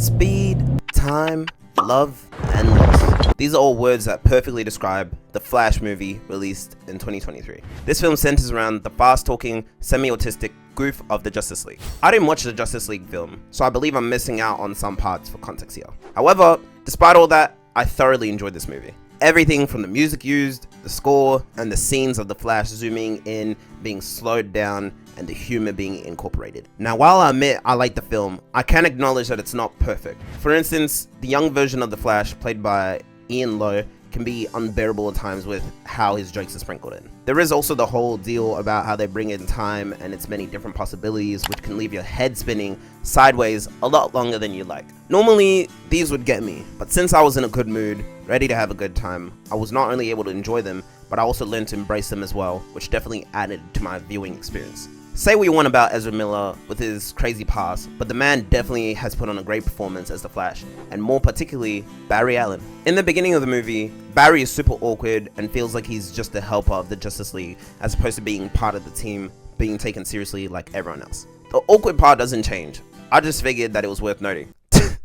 Speed, time, love, and loss. These are all words that perfectly describe the Flash movie released in 2023. This film centers around the fast-talking, semi-autistic goof of the Justice League. I didn't watch the Justice League film, so I believe I'm missing out on some parts for context here. However, despite all that, I thoroughly enjoyed this movie. Everything from the music used, the score, and the scenes of the Flash zooming in, being slowed down, and the humor being incorporated. Now, while I admit I like the film, I can acknowledge that it's not perfect. For instance, the young version of the Flash, played by Ian Lowe, can be unbearable at times with how his jokes are sprinkled in. There is also the whole deal about how they bring in time and its many different possibilities, which can leave your head spinning sideways a lot longer than you like. Normally, these would get me, but since I was in a good mood, ready to have a good time, I was not only able to enjoy them, but I also learned to embrace them as well, which definitely added to my viewing experience. Say what you want about Ezra Miller with his crazy past, but the man definitely has put on a great performance as the Flash, and more particularly, Barry Allen. In the beginning of the movie, Barry is super awkward and feels like he's just a helper of the Justice League, as opposed to being part of the team, being taken seriously like everyone else. The awkward part doesn't change. I just figured that it was worth noting.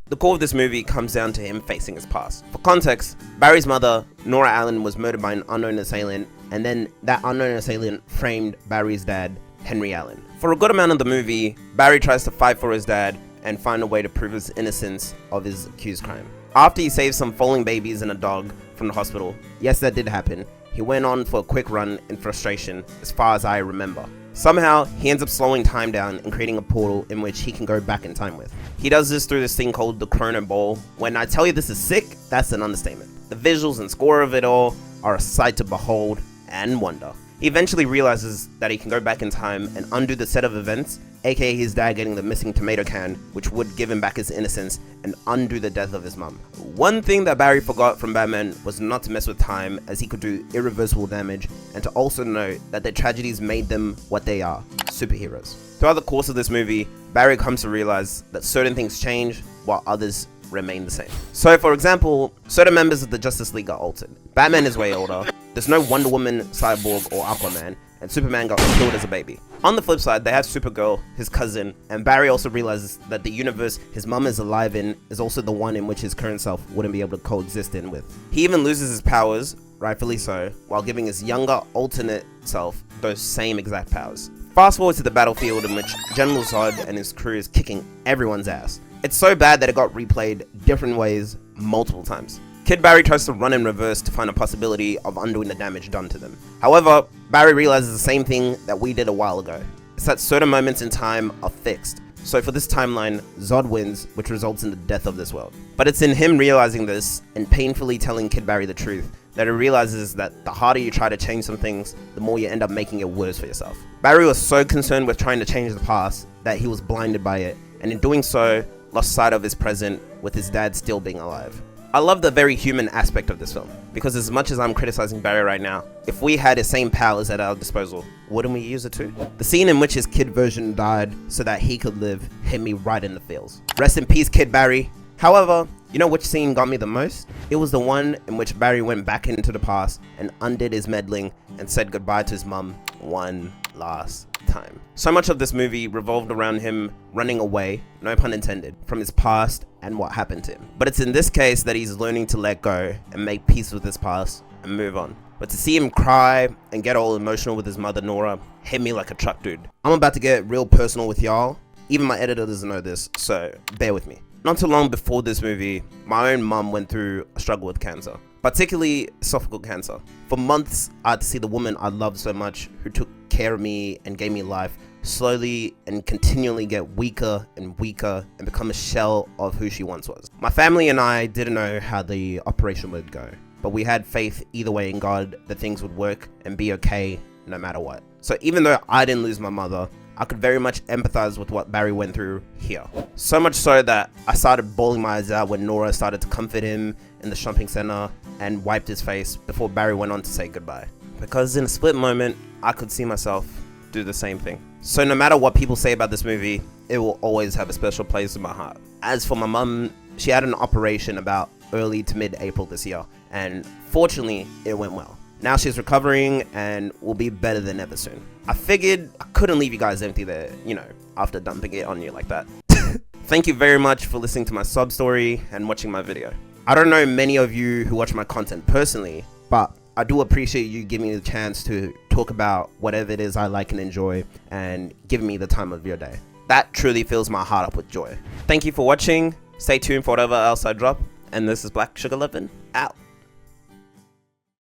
The core of this movie comes down to him facing his past. For context, Barry's mother, Nora Allen, was murdered by an unknown assailant, and then that unknown assailant framed Barry's dad, Henry Allen. For a good amount of the movie, Barry tries to fight for his dad and find a way to prove his innocence of his accused crime. After he saves some falling babies and a dog from the hospital, yes, that did happen, he went on for a quick run in frustration, as far as I remember. Somehow, he ends up slowing time down and creating a portal in which he can go back in time with. He does this through this thing called the Chrono Ball. When I tell you this is sick, that's an understatement. The visuals and score of it all are a sight to behold and wonder. He eventually realizes that he can go back in time and undo the set of events, aka his dad getting the missing tomato can, which would give him back his innocence, and undo the death of his mum. One thing that Barry forgot from Batman was not to mess with time, as he could do irreversible damage, and to also note that their tragedies made them what they are, superheroes. Throughout the course of this movie, Barry comes to realize that certain things change while others remain the same. So for example, certain members of the Justice League got altered. Batman is way older, there's no Wonder Woman, Cyborg, or Aquaman, and Superman got killed as a baby. On the flip side, they have Supergirl, his cousin, and Barry also realizes that the universe his mum is alive in is also the one in which his current self wouldn't be able to coexist in with. He even loses his powers, rightfully so, while giving his younger, alternate self those same exact powers. Fast forward to the battlefield in which General Zod and his crew is kicking everyone's ass. It's so bad that it got replayed different ways multiple times. Kid Barry tries to run in reverse to find a possibility of undoing the damage done to them. However, Barry realizes the same thing that we did a while ago. It's that certain moments in time are fixed. So for this timeline, Zod wins, which results in the death of this world. But it's in him realizing this and painfully telling Kid Barry the truth that he realizes that the harder you try to change some things, the more you end up making it worse for yourself. Barry was so concerned with trying to change the past that he was blinded by it, and in doing so, lost sight of his present, with his dad still being alive. I love the very human aspect of this film, because as much as I'm criticizing Barry right now, if we had his same powers at our disposal, wouldn't we use it too? The scene in which his kid version died so that he could live hit me right in the feels. Rest in peace, Kid Barry. However, you know which scene got me the most? It was the one in which Barry went back into the past and undid his meddling and said goodbye to his mum one last time. So much of this movie revolved around him running away, no pun intended, from his past and what happened to him. But it's in this case that he's learning to let go and make peace with his past and move on. But to see him cry and get all emotional with his mother Nora hit me like a truck, dude. I'm about to get real personal with y'all. Even my editor doesn't know this, so bear with me. Not too long before this movie, my own mum went through a struggle with cancer, particularly esophageal cancer. For months, I had to see the woman I loved so much, who took care of me and gave me life, slowly and continually get weaker and weaker and become a shell of who she once was. My family and I didn't know how the operation would go, but we had faith either way in God that things would work and be okay no matter what. So even though I didn't lose my mother, I could very much empathize with what Barry went through here. So much so that I started bawling my eyes out when Nora started to comfort him in the shopping center and wiped his face before Barry went on to say goodbye. Because in a split moment, I could see myself do the same thing. So no matter what people say about this movie, it will always have a special place in my heart. As for my mum, she had an operation about early to mid-April this year, and fortunately, it went well. Now she's recovering and will be better than ever soon. I figured I couldn't leave you guys empty there, after dumping it on you like that. Thank you very much for listening to my sob story and watching my video. I don't know many of you who watch my content personally, but I do appreciate you giving me the chance to talk about whatever it is I like and enjoy and giving me the time of your day. That truly fills my heart up with joy. Thank you for watching. Stay tuned for whatever else I drop. And this is Black Sugar Living out.